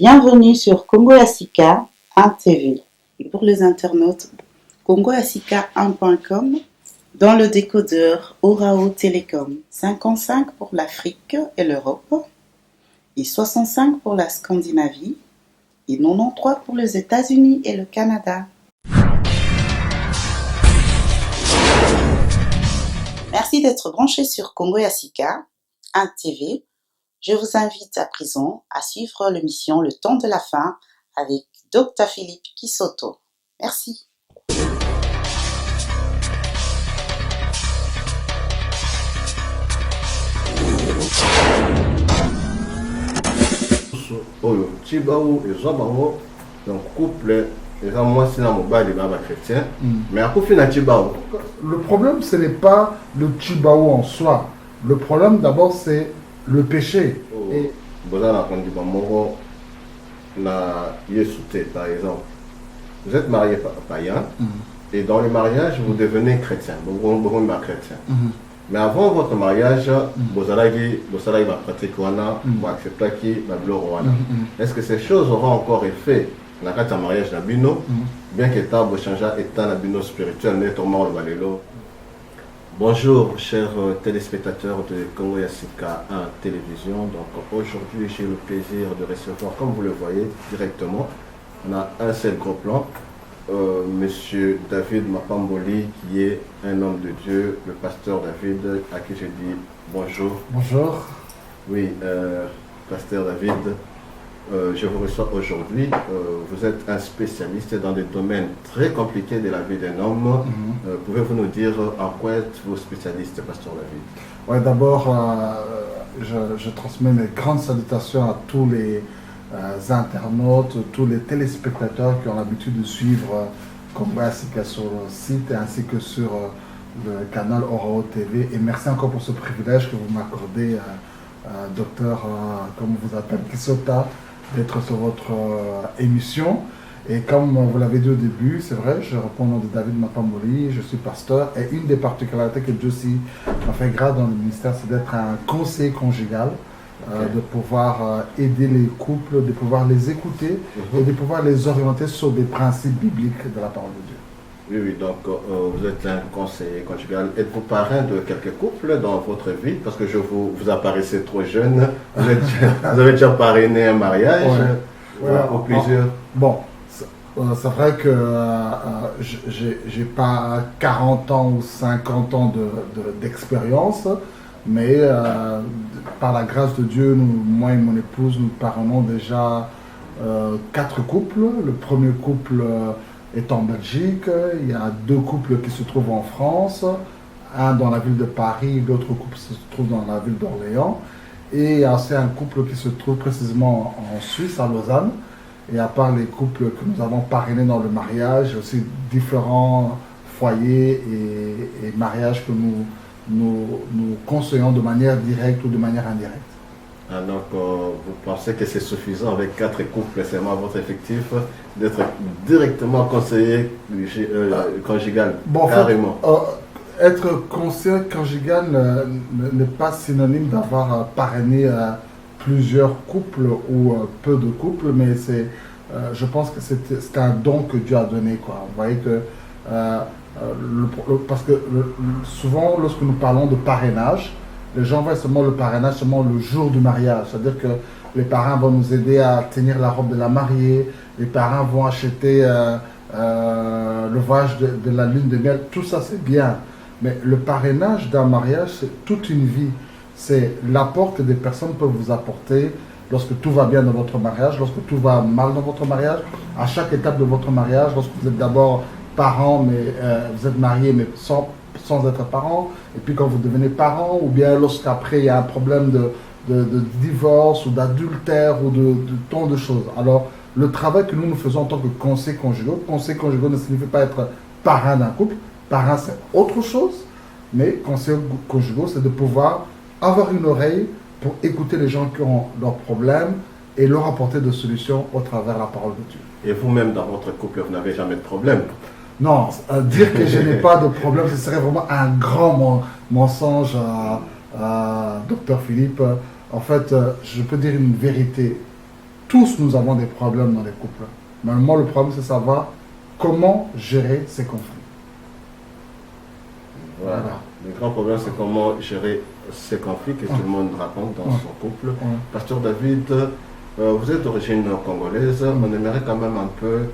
Bienvenue sur Congo Yassika 1 TV. Et pour les internautes, congoyassika1.com dans le décodeur Orao Télécom. 55 pour l'Afrique et l'Europe, et 65 pour la Scandinavie, et 93 pour les États-Unis et le Canada. Merci d'être branché sur Congo Yassika 1 TV. Je vous invite à présent à suivre l'émission Le Temps de la Fin avec Dr Philippe Kisoto. Merci. Oyo Chibaou et Zobango, donc couple, et moi c'est la mobile et chrétien, mais à couple na Chibaou. Le problème ce n'est pas le Chibaou en soi. Le problème d'abord c'est le péché. Et vous avez entendu Moro na Yesouté par exemple. Vous êtes marié païen et dans le mariage vous devenez chrétien. Vous êtes chrétien. Mais avant votre mariage, vous allez pratiquer vous acceptez est-ce que ces choses auront encore effet dans le mariage d'Abino, bien que l'état vous change état d'Abino spirituel, notamment le Valélo? Bonjour chers téléspectateurs de Congo Yassika 1 Télévision. Donc aujourd'hui j'ai le plaisir de recevoir, comme vous le voyez directement, on a un seul gros plan. Monsieur David Mapamboli, qui est un homme de Dieu, le pasteur David, à qui je dis bonjour. Bonjour. Oui, pasteur David, je vous reçois aujourd'hui. Vous êtes un spécialiste dans des domaines très compliqués de la vie d'un homme. Pouvez-vous nous dire en quoi êtes-vous spécialiste, pasteur David? Ouais, d'abord, je transmets mes grandes salutations à tous les internautes, tous les téléspectateurs qui ont l'habitude de suivre Congo Yassika sur le site ainsi que sur le canal Orao TV. Et merci encore pour ce privilège que vous m'accordez, docteur, comme on vous appelle, Kisota, d'être sur votre émission. Et comme vous l'avez dit au début, c'est vrai, je réponds au nom de David Mapamboli, je suis pasteur. Et une des particularités que Dieu aussi m'a fait grâce dans le ministère, c'est d'être un conseiller conjugal. De pouvoir aider les couples, de pouvoir les écouter et de pouvoir les orienter sur des principes bibliques de la parole de Dieu. Oui, oui, donc vous êtes un conseiller conjugal. Êtes-vous parrain de quelques couples dans votre vie? Parce que vous apparaissez trop jeune. Vous avez déjà parrainé un mariage ou plusieurs? Bon, c'est vrai que j'ai pas 40 ans ou 50 ans d'expérience. Mais par la grâce de Dieu, moi et mon épouse, nous parrainons déjà 4 couples. Le premier couple est en Belgique. Il y a 2 couples qui se trouvent en France. Un dans la ville de Paris, l'autre couple se trouve dans la ville d'Orléans. Et il y a aussi un couple qui se trouve précisément en Suisse, à Lausanne. Et à part les couples que nous avons parrainés dans le mariage, il y a aussi différents foyers et mariages que nous conseillons de manière directe ou de manière indirecte. Ah, donc, vous pensez que c'est suffisant avec 4 couples seulement votre effectif d'être directement conseiller conjugal? Bon, carrément. En fait, être conseiller conjugal n'est pas synonyme d'avoir parrainé plusieurs couples ou peu de couples, mais je pense que c'est un don que Dieu a donné, quoi. Vous voyez que parce que souvent, lorsque nous parlons de parrainage, les gens voient seulement le parrainage seulement le jour du mariage. C'est-à-dire que les parents vont nous aider à tenir la robe de la mariée, les parents vont acheter le voyage de la lune de miel. Tout ça, c'est bien. Mais le parrainage d'un mariage, c'est toute une vie. C'est l'apport que des personnes peuvent vous apporter lorsque tout va bien dans votre mariage, lorsque tout va mal dans votre mariage, à chaque étape de votre mariage, lorsque vous êtes d'abord parents, mais vous êtes mariés, mais sans être parents, et puis quand vous devenez parents, ou bien lorsqu'après il y a un problème de divorce ou d'adultère ou de tant de choses. Alors, le travail que nous faisons en tant que conseillers conjugaux ne signifie pas être parrain d'un couple. Parrain, c'est autre chose, mais conseillers conjugaux, c'est de pouvoir avoir une oreille pour écouter les gens qui ont leurs problèmes et leur apporter des solutions au travers de la parole de Dieu. Et vous-même, dans votre couple, vous n'avez jamais de problème? Non, dire que je n'ai pas de problème, ce serait vraiment un grand mensonge, docteur Philippe. En fait, je peux dire une vérité. tous nous avons des problèmes dans les couples. Mais moi, le problème, c'est de savoir comment gérer ces conflits. Voilà. Le grand problème, c'est comment gérer ces conflits que tout le monde raconte dans son couple. Pasteur David, vous êtes d'origine congolaise. On aimerait quand même un peu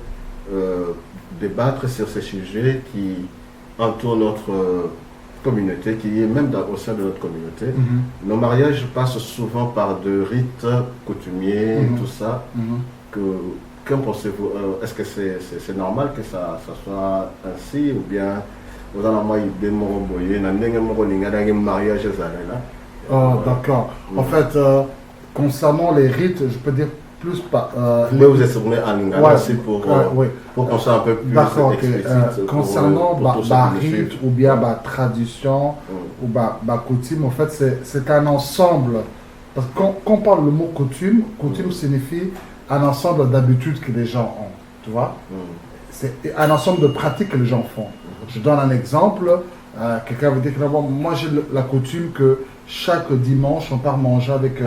débattre sur ces sujets qui entourent notre communauté, qui est même au sein de notre communauté. Nos mariages passent souvent par de rites coutumiers, tout ça. Qu'en pensez-vous? Est-ce que c'est normal que ça soit ainsi, ou bien vous avez un mariage là? D'accord. En fait, concernant les rites, je peux dire plus pas. Vous êtes tourné en Lingala aussi pour qu'on soit un peu plus explicite. Concernant les rites ou bien tradition ou coutume, en fait, c'est un ensemble. Parce que quand on parle le mot coutume, coutume signifie un ensemble d'habitudes que les gens ont. Tu vois? C'est un ensemble de pratiques que les gens font. Je donne un exemple. Quelqu'un veut dire que moi j'ai la coutume que chaque dimanche on part manger avec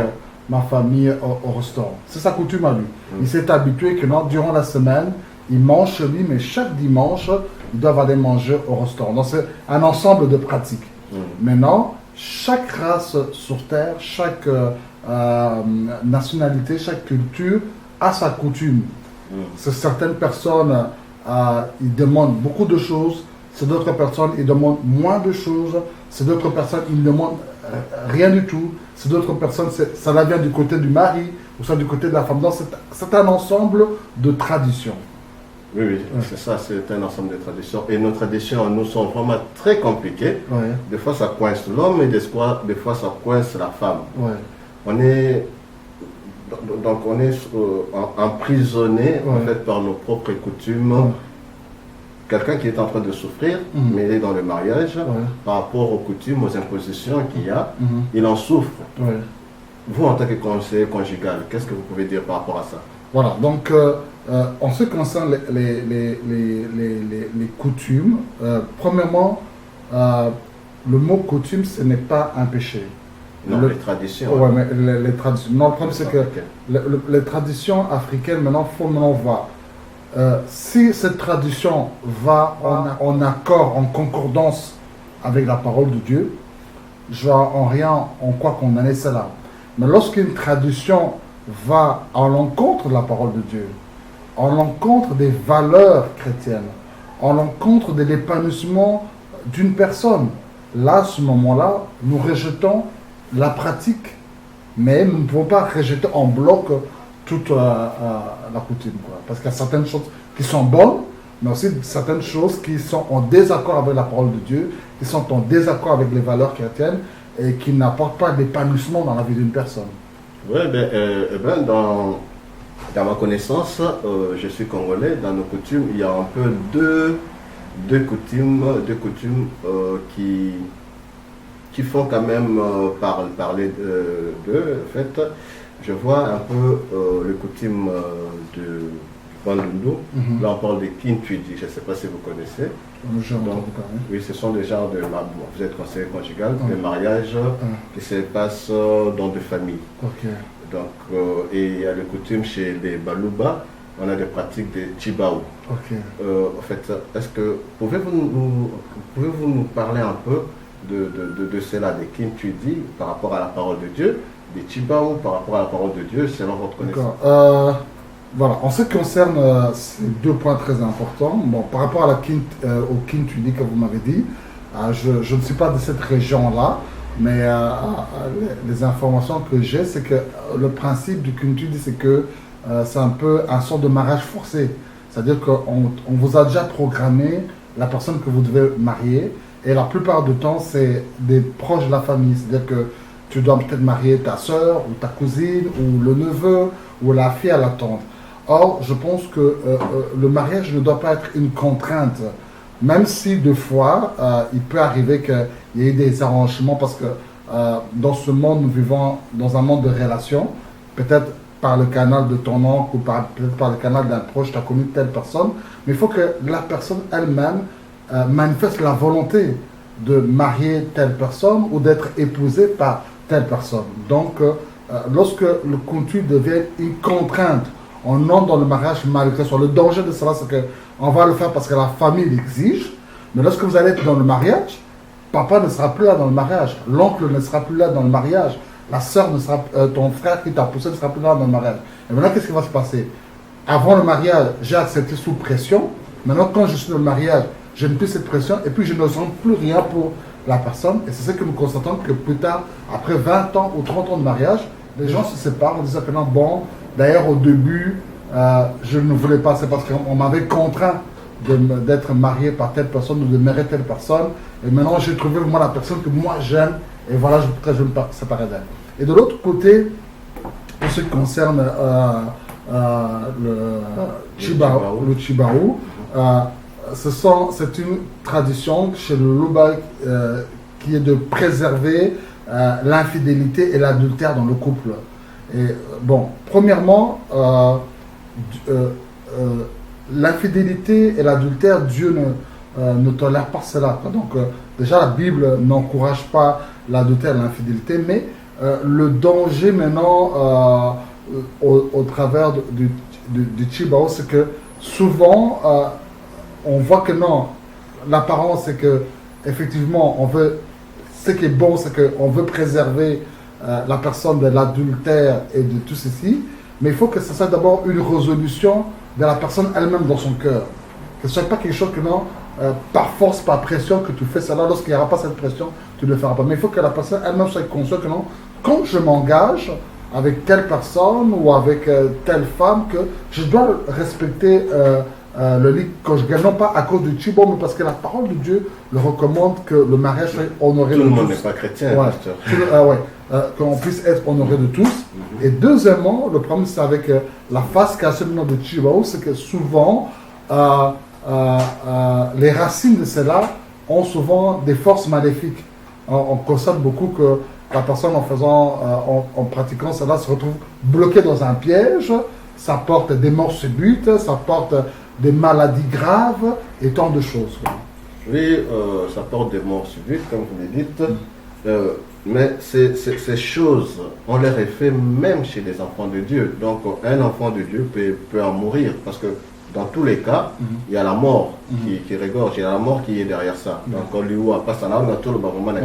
ma famille au restaurant. C'est sa coutume à lui. Il s'est habitué que durant la semaine, il mange chez lui, mais chaque dimanche, ils doivent aller manger au restaurant. Donc c'est un ensemble de pratiques. Maintenant, chaque race sur Terre, chaque nationalité, chaque culture a sa coutume. C'est certaines personnes, ils demandent beaucoup de choses. C'est d'autres personnes, ils demandent moins de choses. C'est d'autres personnes, ils ne demandent rien du tout. C'est d'autres personnes, ça vient du côté du mari ou ça du côté de la femme. Donc c'est un ensemble de traditions. Oui, c'est ça, c'est un ensemble de traditions. Et nos traditions, nous, sont vraiment très compliquées. Des fois, ça coince l'homme et des fois, ça coince la femme. On est emprisonné en fait, par nos propres coutumes. Quelqu'un qui est en train de souffrir, mais il est dans le mariage, par rapport aux coutumes, aux impositions qu'il y a, il en souffre. Vous, en tant que conseiller conjugal, qu'est-ce que vous pouvez dire par rapport à ça? Voilà, donc en ce qui concerne les coutumes, premièrement, le mot coutume, ce n'est pas un péché. Non, les traditions. Oui, mais les traditions. Non, le problème, c'est que les traditions africaines, maintenant, il faut voir. Si cette tradition va en accord, en concordance avec la parole de Dieu, je vois en rien en quoi condamner cela. Mais lorsqu'une tradition va à l'encontre de la parole de Dieu, à l'encontre des valeurs chrétiennes, à l'encontre de l'épanouissement d'une personne, là, à ce moment-là, nous rejetons la pratique, mais nous ne pouvons pas rejeter en bloc toute la coutume, quoi. Parce qu'il y a certaines choses qui sont bonnes, mais aussi certaines choses qui sont en désaccord avec la parole de Dieu, qui sont en désaccord avec les valeurs chrétiennes et qui n'apportent pas d'épanouissement dans la vie d'une personne. Oui, dans ma connaissance, je suis congolais, dans nos coutumes, il y a un peu deux coutumes qui font quand même parler d'eux, en fait. Je vois un peu le coutume de Bandundu. Là, on parle de Kintwidi, je ne sais pas si vous connaissez. Donc, oui, ce sont des genres de... vous êtes conseiller conjugal, des mariages qui se passent dans des familles. Donc, et il y a le coutume chez les Baluba, on a des pratiques de Chibao. En fait, est-ce que pouvez-vous nous parler un peu de cela, de Kintwidi par rapport à la parole de Dieu, des Chibao par rapport à la parole de Dieu, selon votre connaissance? Voilà, en ce qui concerne ces deux points très importants, bon, par rapport à au Kintwidi que vous m'avez dit, je ne suis pas de cette région-là, mais les informations que j'ai, c'est que le principe du Kintwidi, c'est que c'est un peu un sort de mariage forcé. C'est-à-dire qu'on vous a déjà programmé la personne que vous devez marier, et la plupart du temps, c'est des proches de la famille. C'est-à-dire que tu dois peut-être marier ta soeur, ou ta cousine, ou le neveu, ou la fille à la tante. Or, je pense que le mariage ne doit pas être une contrainte, même si deux fois, il peut arriver qu'il y ait des arrangements, parce que dans ce monde, nous vivons dans un monde de relations, peut-être par le canal de ton oncle, ou peut-être par le canal d'un proche, tu as connu telle personne, mais il faut que la personne elle-même manifeste la volonté de marier telle personne, ou d'être épousée par telle personne. Donc, lorsque le conduit devient une contrainte, on entre dans le mariage malgré soi. Le danger de cela, c'est qu'on va le faire parce que la famille l'exige. Mais lorsque vous allez être dans le mariage, papa ne sera plus là dans le mariage, l'oncle ne sera plus là dans le mariage, la soeur ne sera, ton frère qui t'a poussé ne sera plus là dans le mariage. Et maintenant, qu'est-ce qui va se passer? Avant le mariage, j'ai accepté sous pression. Maintenant, quand je suis dans le mariage, je n'ai plus cette pression et puis je ne sens plus rien pour la personne. Et c'est ce que nous constatons que plus tard, après 20 ans ou 30 ans de mariage, les gens se séparent en disant que non, bon, d'ailleurs au début, je ne voulais pas, c'est parce qu'on m'avait contraint d'être marié par telle personne ou de marrer telle personne. Et maintenant, j'ai trouvé moi la personne que moi j'aime et voilà, je me séparer d'elle. Et de l'autre côté, pour ce qui concerne le Chibarou, c'est une tradition chez le Luba qui est de préserver l'infidélité et l'adultère dans le couple. Et bon, premièrement, l'infidélité et l'adultère, Dieu ne tolère pas cela. Donc déjà la Bible n'encourage pas l'adultère et l'infidélité, mais le danger maintenant au travers du Chibao, c'est que souvent on voit que non, l'apparence c'est que effectivement on veut, ce qui est bon c'est qu'on veut préserver la personne de l'adultère et de tout ceci, mais il faut que ce soit d'abord une résolution de la personne elle-même dans son cœur. Que ce ne soit pas quelque chose que non, par force, par pression que tu fais cela. Lorsqu'il n'y aura pas cette pression, tu ne le feras pas. Mais il faut que la personne elle-même soit consciente que non, quand je m'engage avec telle personne ou avec telle femme, que je dois respecter le lit conjugal, non pas à cause du Chibo, mais parce que la parole de Dieu le recommande que le mariage soit honoré de tous. Tout le monde n'est pas chrétien, pasteur. Qu'on puisse être honoré de tous. Et deuxièmement, le problème c'est avec la face cachée de Chibo, c'est que souvent les racines de cela ont souvent des forces maléfiques. On constate beaucoup que la personne en pratiquant cela se retrouve bloquée dans un piège, ça porte des morts subites, ça porte des maladies graves et tant de choses. Oui, ça porte des morts subites, comme vous le dites, mais ces choses ont leur effet même chez les enfants de Dieu. Donc un enfant de Dieu peut en mourir, parce que dans tous les cas, il y a la mort qui regorge, il y a la mort qui est derrière ça. Donc, l'Iwa, pas ça, on a tout le baromane.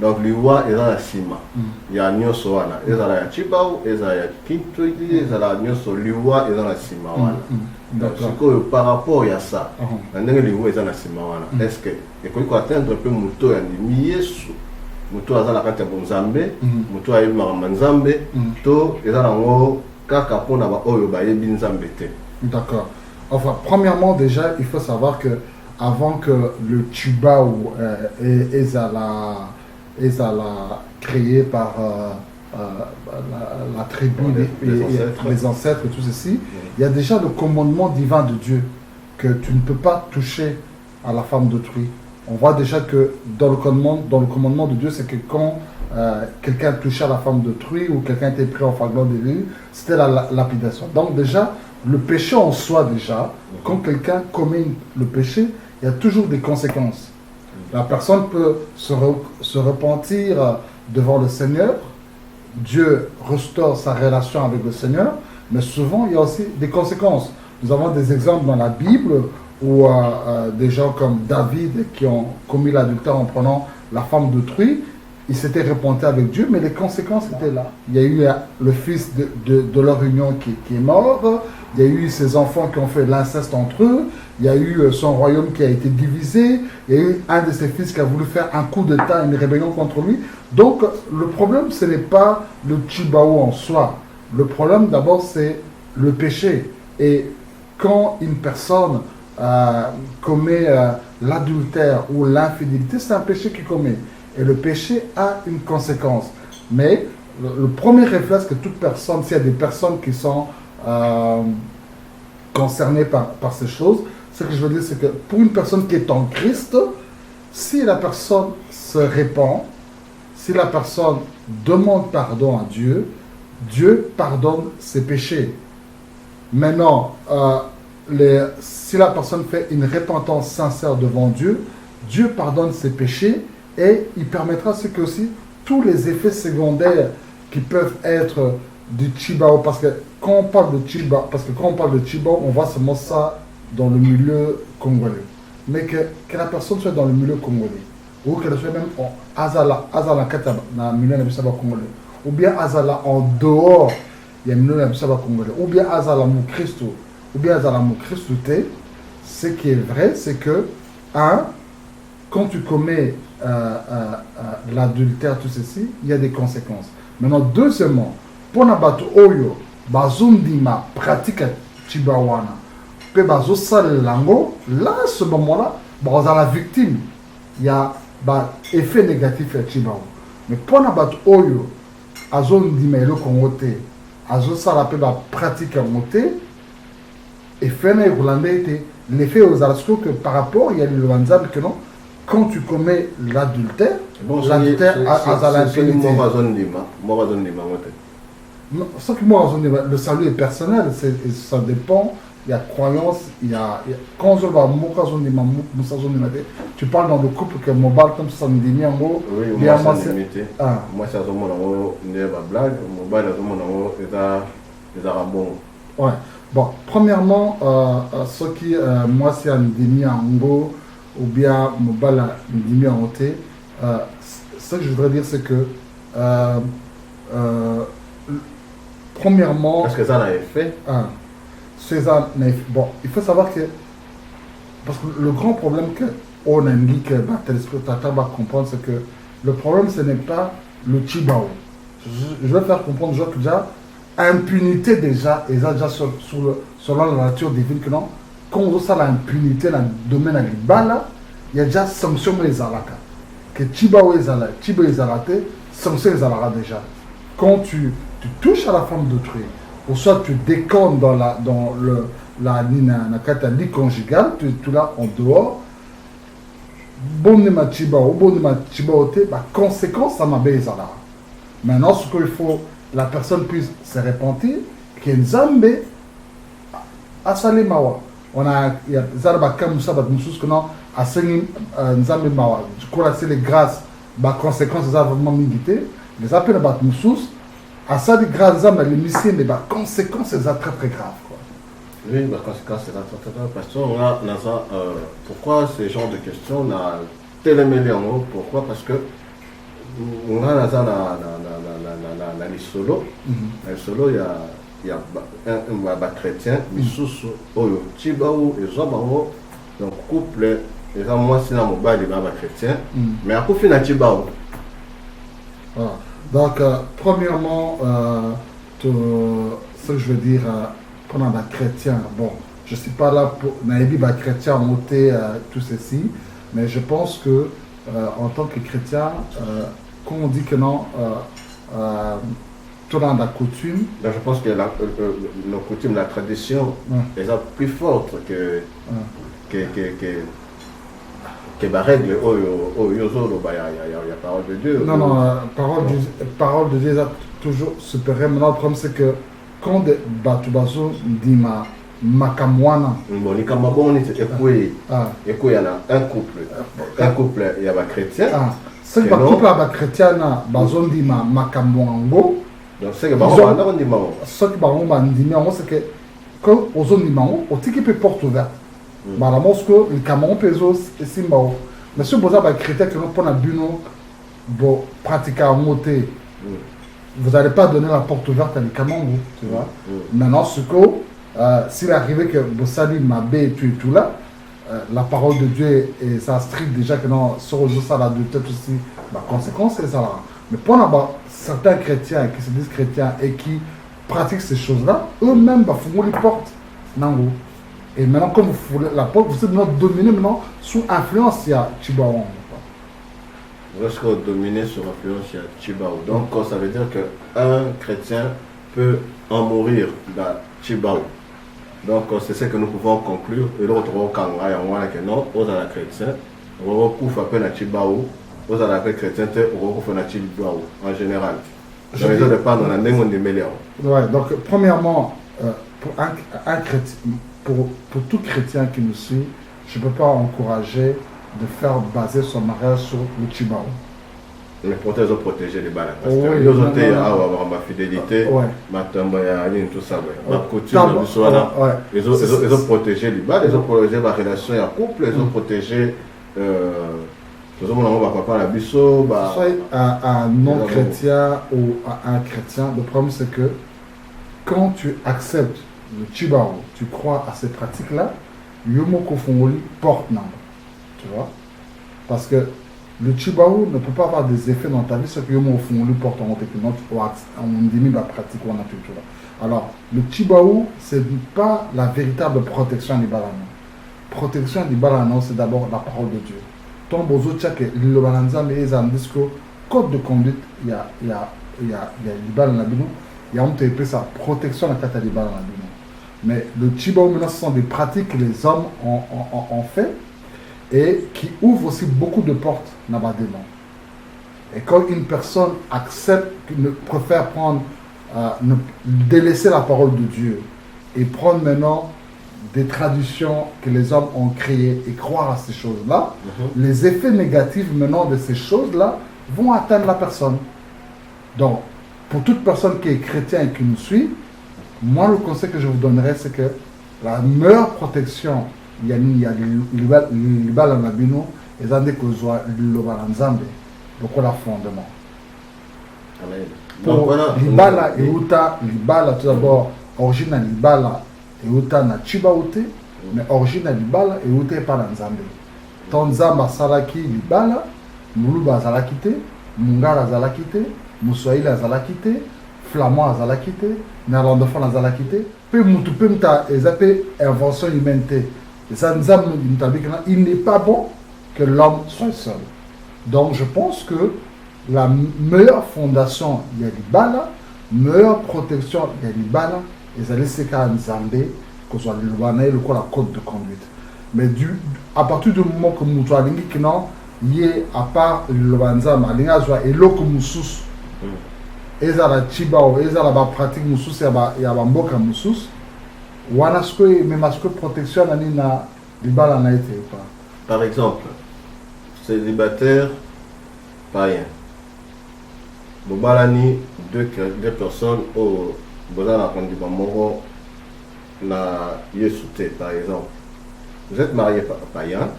Donc, l'Iwa est dans la cima. Il y a Nyosoana, il y a la Chibao, il y a Kintu, il y a la Nyoso, l'Iwa est dans la cima. Donc, par rapport à ça, l'Iwa est dans la cima. Est-ce que, et qu'on peut atteindre un peu Mouto et Miesu, Mouto a la carte de Nzambe, Mouto a eu Maranzambe, To, et dans la Ngo, Kaka Pona, Oyo, Baye, Binzambe. D'accord. Enfin, premièrement, déjà, il faut savoir que avant que le Chibao est créé par la tribu, les ancêtres et tout ceci, il y a déjà le commandement divin de Dieu que tu ne peux pas toucher à la femme d'autrui. On voit déjà que dans le commandement de Dieu, c'est que quand quelqu'un touchait à la femme d'autrui ou quelqu'un était pris en flagrant délit, c'était la lapidation. Donc déjà, le péché en soi déjà, quand quelqu'un commet le péché, il y a toujours des conséquences. La personne peut se repentir devant le Seigneur, Dieu restaure sa relation avec le Seigneur, mais souvent il y a aussi des conséquences. Nous avons des exemples dans la Bible où des gens comme David qui ont commis l'adultère en prenant la femme d'autrui, ils s'étaient repentis avec Dieu, mais les conséquences étaient là. Il y a eu le fils de leur union qui est mort, il y a eu ses enfants qui ont fait l'inceste entre eux, il y a eu son royaume qui a été divisé, il y a eu un de ses fils qui a voulu faire un coup d'État, une rébellion contre lui. Donc le problème, ce n'est pas le Chibao en soi. Le problème d'abord, c'est le péché. Et quand une personne commet l'adultère ou l'infidélité, c'est un péché qu'il commet. Et le péché a une conséquence. Mais le premier réflexe que toute personne, s'il y a des personnes qui sont concernées par ces choses, ce que je veux dire, c'est que pour une personne qui est en Christ, si la personne se répand, si la personne demande pardon à Dieu, Dieu pardonne ses péchés. Maintenant, si la personne fait une repentance sincère devant Dieu, Dieu pardonne ses péchés et il permettra ce que aussi tous les effets secondaires qui peuvent être du Chibao, parce que quand on parle de Chibao, on voit seulement ça dans le milieu congolais. Mais que la personne soit dans le milieu congolais, ou qu'elle soit même en Azala Kata, dans le milieu congolais, ou bien Azala en dehors, il y a le milieu congolais, ou bien Azala Mou Christo, ou bien Azala Mou Christo, ce qui est vrai, c'est que, quand tu commets l'adultère, tout ceci, il y a des conséquences. Maintenant, deuxièmement, pour Nabato Oyo, Bazundima pratique Chibawana, que Bazo Salango, là, à ce moment-là, dans la victime, il y a effet négatif à Chibao. Mais pour Nabato Oyo, Azundima et le Congoté, Azo Salape pratique à monter, effet négatif, l'effet aux alasco que par rapport, il y a le Wanzam que non. Quand tu commets l'adultère, l'adultère a l'impunité. Le salut est personnel, ça dépend. Il y a croyance, quand tu parles dans le couple que mon bal comme ça me dit en gros. Oui, moi c'est limité. Moi c'est mon blague, mon bal les arabons. Ouais. Bon, premièrement, ce qui moi c'est un demi en gros ou bien mon bal un demi en ôté. Ce que je voudrais dire c'est que premièrement. Est-ce que ça l'a fait? Bon, il faut savoir que parce que le grand problème que on a dit que le téléspectateur va comprendre, c'est que le problème ce n'est pas le Chibao. Je vais faire comprendre que déjà impunité déjà et ça déjà selon la nature divine que non. Quand on voit l'impunité dans le domaine agricole, il y a déjà sanction les alaka. Que Chibao est alaka, Chibao est alaka, sanction les alaka déjà. Quand tu touches à la femme d'autrui, ou soit tu déconnes dans la vie conjugale, tu l'as en dehors, bon nema Chibao, conséquence ça m'a baisé là. Maintenant, ce qu'il faut, la personne puisse se repentir, que Nzambe a salé mawa. On a, il y a Zarba Kamoussa, que non, a saigné Nzambe mawa. Du coup, là, c'est les grâces, conséquences, ça va vraiment m'inviter. Les appels à Moussous, à ça, les grâces, les missions, les conséquences, c'est très très grave. Oui, les conséquences, c'est très grave. Parce que pourquoi ce genre de questions, on a tellement en haut? Pourquoi? Parce que on a les solos. Les solos, il y a un chrétien, Missous, Oyo, Chibao, et Zobao, donc couple, et moi, c'est dans mon bail, il y a un chrétien, mais à coup, il y a Chibao. Voilà. Donc, premièrement, ce que je veux dire, pendant la chrétien, bon, je ne suis pas là pour naïbi chrétien monter tout ceci, mais je pense que en tant que chrétien, quand on dit que non, tout dans la coutume. Donc, je pense que la coutume, la tradition, est plus forte que la règle, il y a parole de Dieu. Non, parole de Dieu est toujours supérieure. Maintenant, le problème, c'est que quand Batubazo dit Makamwana. Bon, les Kamabon, il y en a un couple, il y a un chrétien. C'est que le couple chrétien, Bazon dit Makamwango. Donc, c'est que Baron dit Mao. Ce que Baron dit Mao, c'est que quand on dit Mao, on dit qu'il peut porte ouverte. Bah, que les Cameroun pesos et Simbao. Mais si vous avez un critère que nous prenons à Buno, bon, pratiquer à monter, vous n'allez pas donner la porte ouverte à les Cameroun, tu vois. Maintenant, ce que, s'il arrivait que Bossali Mabé et tout là, la parole de Dieu, et ça strict déjà que non, sur ça, la de tête aussi, la conséquence, c'est ça là. Mais pour certains chrétiens qui se disent chrétiens et qui pratiquent ces choses-là, eux-mêmes, font les portes. Non. Et maintenant, comme vous voulez la porte, vous êtes dominé maintenant sous influence, il y a Chibao. Lorsque vous dominez sous influence, il y a Chibao. Donc, ça veut dire qu'un chrétien peut en mourir dans Chibao. Donc, c'est ce que nous pouvons conclure. Et l'autre, quand on a que non, aux chrétiens, on recouvre un peu la Chibao, aux chrétiens, on recouvre la Chibao en général. Je ne veux pas dans la même million. Ouais, donc, premièrement, pour un chrétien. Pour tout chrétien qui nous suit, je ne peux pas encourager de faire baser son mariage sur le Chibao. Mais pour protéger les balles. Parce Oui, que nous autres, avoir ma fidélité, Ouais. ma tambaya, tout ça. Ma Ouais. coutume, Ouais. ils ont protégé les balles, ils ont protégé la relation et la couple, ils ont protégé. Nous avons papa la bisso. Soit un non-chrétien ou un chrétien, le problème c'est que quand tu acceptes le Chibao, tu crois à ces pratiques-là, Yomo Kofongoli porte non. Tu vois? Parce que le Chibao ne peut pas avoir des effets dans ta vie, ce que Yomo Kofongoli porte en technique, on dit la pratique ou en culture. Alors, le Chibao, ce n'est pas la véritable protection du balano. Protection du balano, c'est d'abord la parole de Dieu. Ton bozo tchake, le balanza, mais ils ont dit que code de conduite, il y a l'ibal dans la bino, il y a un peu sa protection à la l'ibal dans la bino. Mais le Chibao, maintenant, ce sont des pratiques que les hommes ont fait et qui ouvrent aussi beaucoup de portes dans la démon. Et quand une personne accepte, préfère prendre, délaisser la parole de Dieu et prendre maintenant des traditions que les hommes ont créées et croire à ces choses-là, les effets négatifs maintenant de ces choses-là vont atteindre la personne. Donc, pour toute personne qui est chrétien et qui nous suit, moi, le conseil que je vous donnerais, c'est que la meilleure protection, il y a l'ibal en abino, et ça dit que soit l'ibal en zambe, donc on a fondement. Pour l'ibala et uta, l'ibala tout d'abord, origine l'ibala et uta na chibaote, mais origine l'ibala et uta par la nzambe. Ton zamba salaki l'ibala, muluba zalakite, mungara zalakite, muswahili zalakite, flamand zalakite, néerlandophone zalakite, peu mutu peu mta ezape invention humaine. Et ça il n'est pas bon que l'homme soit seul. Donc je pense que la meilleure fondation, il y a l'ibala, meilleure protection, il y a l'ibala, et ça laisse qu'à Nzambé, que ce soit le la code de conduite. Mais à partir du moment que nous avons dit que à part le Banzama, il y a l'eau comme sous, et ça la chibao, et ça la pratique sous, et y a mboka sous, ou à ce que même à ce que protection na l'ibala n'a été pas. Par exemple, célibataire païen. Bobalani, deux personnes au Bozana Kondibamoro na Yesouté, par exemple. Vous êtes marié païen,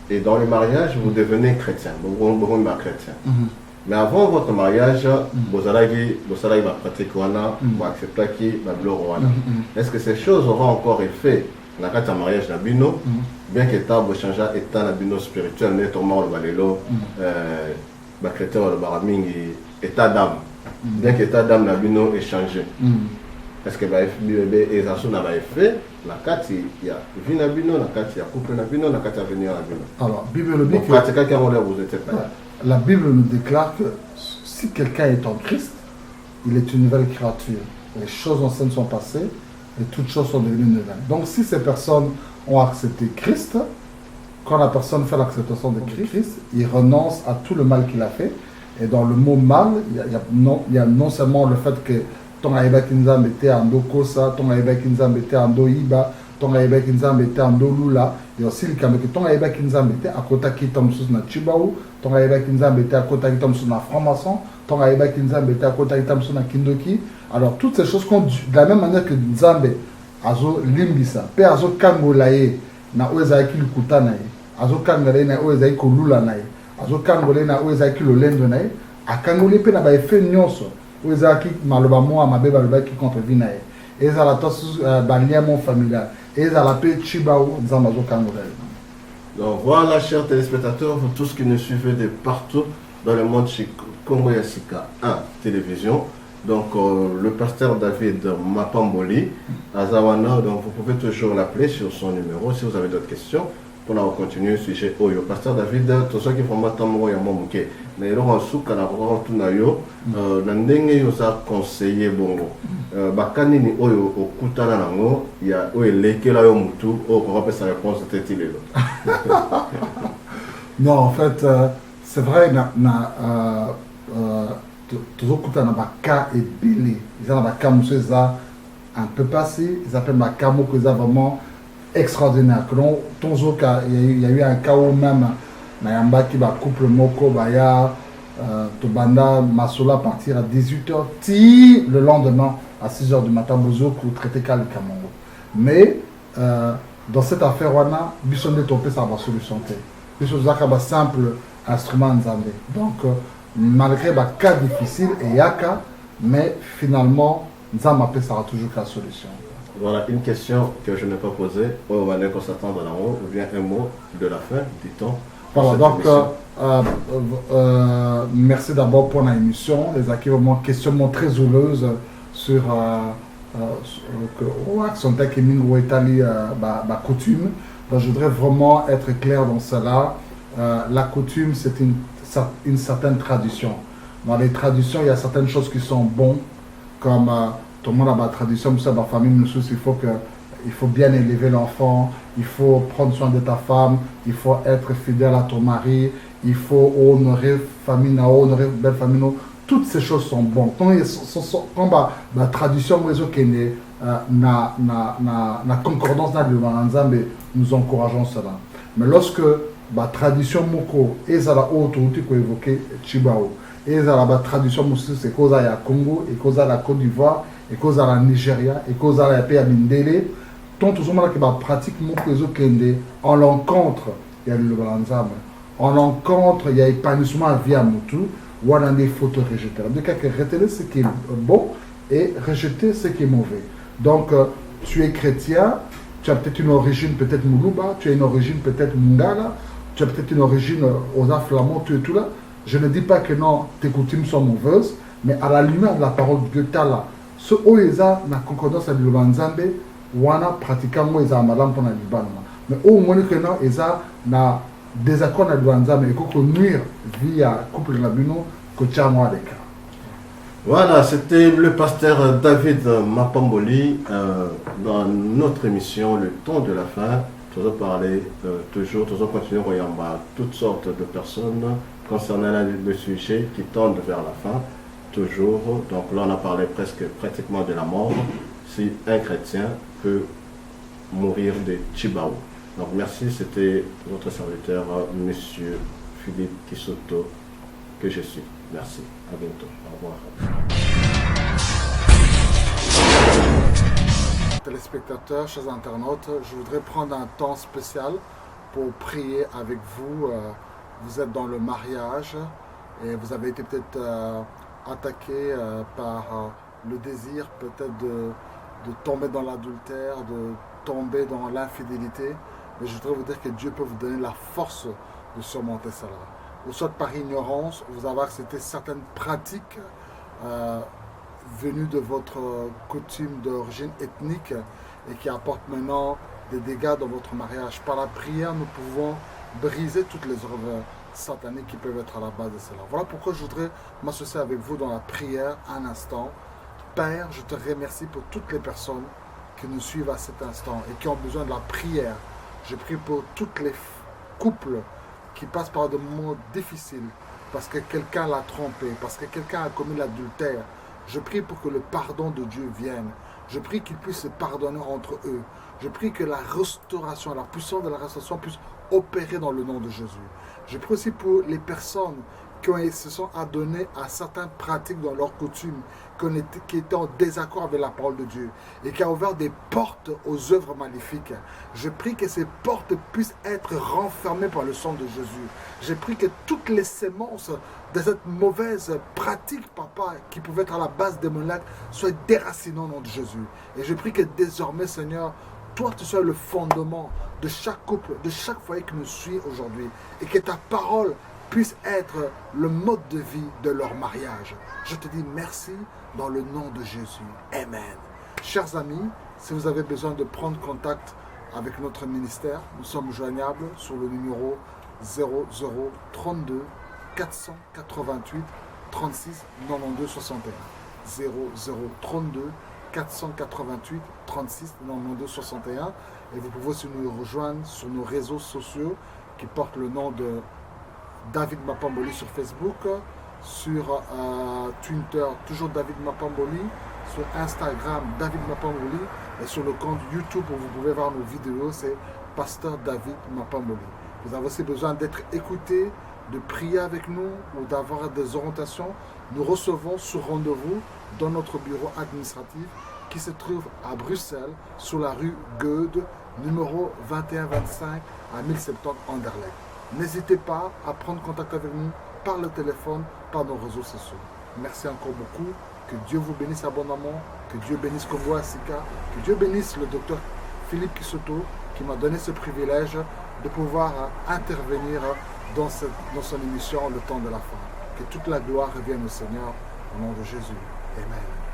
et dans le mariage, vous devenez chrétien. Vous chrétien. Mais avant votre mariage, vous allez pratiquer vous acceptez est-ce que ces choses auront encore effet dans le mariage d'Abino, bien que vous changez état d'Abino spirituel, notamment le Balélo, le chrétien, le Baraming, état d'âme, bien que l'état d'âme d'Abino est changé. Est-ce que les assos n'avaient fait la carte, il y a vie d'Abino, la carte, il y a couple d'Abino, la carte, il y a venir d'Abino. Alors, Bible dit que la Bible nous déclare que si quelqu'un est en Christ, il est une nouvelle créature. Les choses anciennes sont passées et toutes choses sont devenues nouvelles. Donc si ces personnes ont accepté Christ, quand la personne fait l'acceptation de Christ, il renonce à tout le mal qu'il a fait. Et dans le mot mal, il y a non seulement le fait que ton aïba kinzam était en do kosa, ton aïba kinzam était en do iba, ton aïba kinzam était en do lula, il y a aussi le cas que ton aïba kinzam était à côté qui tombe sous na chibaou, ton aïba kinzam était à côté qui tombe sous na franc-maçon, ton aïba kinzam était à côté qui tombe sous na kindoki. Alors toutes ces choses comptent de la même manière que Nzambe azo limbisa, pe azo kangolaye na oezaki lukuta nae, azo kangolaye na oezaki kolula nae, azo kangolaye na oezaki lolendo nae, akangolaye pe na ba effet nyonso. Oezaki maloba mo amabe baloba qui contre vinae. Eza la tos balia mon familial. Eza la pe chibao Nzambe azo kangolaye. Donc voilà, chers téléspectateurs, vous tous qui nous suivez de partout dans le monde chez Congo Yassika 1 télévision. Donc le pasteur David Mapamboli à Zawana, donc vous pouvez toujours l'appeler sur son numéro si vous avez d'autres questions. Pour continuer le sujet, Oyo, pasteur David, tout ça qui font maintenant ya momuke. Mais là on souka na ko tuna yo, na ndenge yo za conseiller bongo. Bakani ni oyo okutana nango ya oyo lekela yo mutu o ko rapesa réponse tete lelo. Non, en fait, c'est vrai toujours quand on a un cas et belé, ils ont un cas un peu passé, ils appellent un cas qui est vraiment extraordinaire. Il y a eu un cas où même Nayamba qui va couple moko baya Tobanda Masola partir à 18h, ti le lendemain à 6h du matin, Bozo pour traiter Kali Kamongo. Mais dans cette affaire, on a besoin de topé ça va solution. Besoin de simple instrument Nzambe. Donc, malgré les cas difficiles, et yaka, mais finalement, Nzambe sera toujours la solution. Voilà une question que je n'ai pas posée. On va s'attend dans la haut, ou bien un mot de la fin, dit-on. Voilà, donc merci d'abord pour l'émission. Les acquis vraiment questionnement très houleuse sur son technique ou Italie coutume. Donc, je voudrais vraiment être clair dans cela. La coutume, c'est une certaine tradition. Dans les traditions, il y a certaines choses qui sont bonnes, comme tout le monde a ma tradition, ma famille, il faut bien élever l'enfant, il faut prendre soin de ta femme, il faut être fidèle à ton mari, il faut honorer famille, honorer belle famille. Toutes ces choses sont bonnes. Quand la tradition, la concordance nous encourageons cela. Mais lorsque la tradition moko et la autre évoqué Chibao et la tradition c'est cause à Congo et cause à la Côte d'Ivoire et cause à la Nigeria et cause à la paix à Mindele, tant tout ce monde qui pratique moko en l'encontre il y a le balanzame, en l'encontre il y a épanouissement via Moutou ou on a des photos rejetées. Donc retenir ce qui est bon et rejeter ce qui est mauvais. Donc tu es chrétien, tu as peut-être une origine peut-être Moulouba, tu as une origine peut-être Mungala, tu as peut-être une origine aux Flamands, tu es tout là. Je ne dis pas que non, tes coutumes sont mauvaises, mais à la lumière de la parole de Dieu, tu as là. Ce OESA n'a concordance avec le Banzambe, ou on a pratiquement OESA à Madame pour la Liban. Mais au moins que non, OESA n'a désaccord avec le Banzambe et qu'on nuire via couple de la Bino, que tu as moi des cas. Voilà, c'était le pasteur David Mapamboli dans notre émission Le Temps de la Fin. Toujours parler, toujours continuer à regarder toutes sortes de personnes concernant le sujet qui tendent vers la fin. Toujours, donc là on a parlé pratiquement de la mort, si un chrétien peut mourir de Chibao. Donc merci, c'était votre serviteur, Monsieur Philippe Kisoto, que je suis. Merci, à bientôt, au revoir. Téléspectateurs, chers internautes, je voudrais prendre un temps spécial pour prier avec vous. Vous êtes dans le mariage et vous avez été peut-être attaqué par le désir peut-être de tomber dans l'adultère, de tomber dans l'infidélité. Mais je voudrais vous dire que Dieu peut vous donner la force de surmonter cela. Ou soit par ignorance, vous avez accepté certaines pratiques venues de votre coutume d'origine ethnique et qui apportent maintenant des dégâts dans votre mariage. Par la prière, nous pouvons briser toutes les œuvres sataniques qui peuvent être à la base de cela. Voilà pourquoi je voudrais m'associer avec vous dans la prière un instant. Père, je te remercie pour toutes les personnes qui nous suivent à cet instant et qui ont besoin de la prière. Je prie pour toutes les couples qui passent par des moments difficiles parce que quelqu'un l'a trompé, parce que quelqu'un a commis l'adultère. Je prie pour que le pardon de Dieu vienne. Je prie qu'il puisse se pardonner entre eux. Je prie que la restauration, la puissance de la restauration puisse opérer dans le nom de Jésus. Je prie aussi pour les personnes qui se sont adonnées à certaines pratiques dans leurs coutumes, qui étaient en désaccord avec la parole de Dieu et qui a ouvert des portes aux œuvres maléfiques. Je prie que ces portes puissent être renfermées par le sang de Jésus. Je prie que toutes les sémences de cette mauvaise pratique, papa, qui pouvait être à la base des monades, soient déracinées au nom de Jésus. Et je prie que désormais, Seigneur, toi, tu sois le fondement de chaque couple, de chaque foyer qui nous suit aujourd'hui. Et que ta parole puisse être le mode de vie de leur mariage. Je te dis merci dans le nom de Jésus. Amen. Chers amis, si vous avez besoin de prendre contact avec notre ministère, nous sommes joignables sur le numéro 0032 488 36 92 61. 0032 488 36 92 61. Et vous pouvez aussi nous rejoindre sur nos réseaux sociaux qui portent le nom de David Mapamboli sur Facebook, sur Twitter, toujours David Mapamboli, sur Instagram, David Mapamboli, et sur le compte YouTube où vous pouvez voir nos vidéos, c'est Pasteur David Mapamboli. Vous avez aussi besoin d'être écouté de prier avec nous ou d'avoir des orientations, nous recevons ce rendez-vous dans notre bureau administratif qui se trouve à Bruxelles, sur la rue Goethe, numéro 2125 à 1070 Anderlecht. N'hésitez pas à prendre contact avec nous par le téléphone, par nos réseaux sociaux. Merci encore beaucoup. Que Dieu vous bénisse abondamment. Que Dieu bénisse Congo Asika. Que Dieu bénisse le docteur Philippe Kisoto qui m'a donné ce privilège de pouvoir intervenir dans son émission Le Temps de la Fin. Que toute la gloire revienne au Seigneur au nom de Jésus. Amen.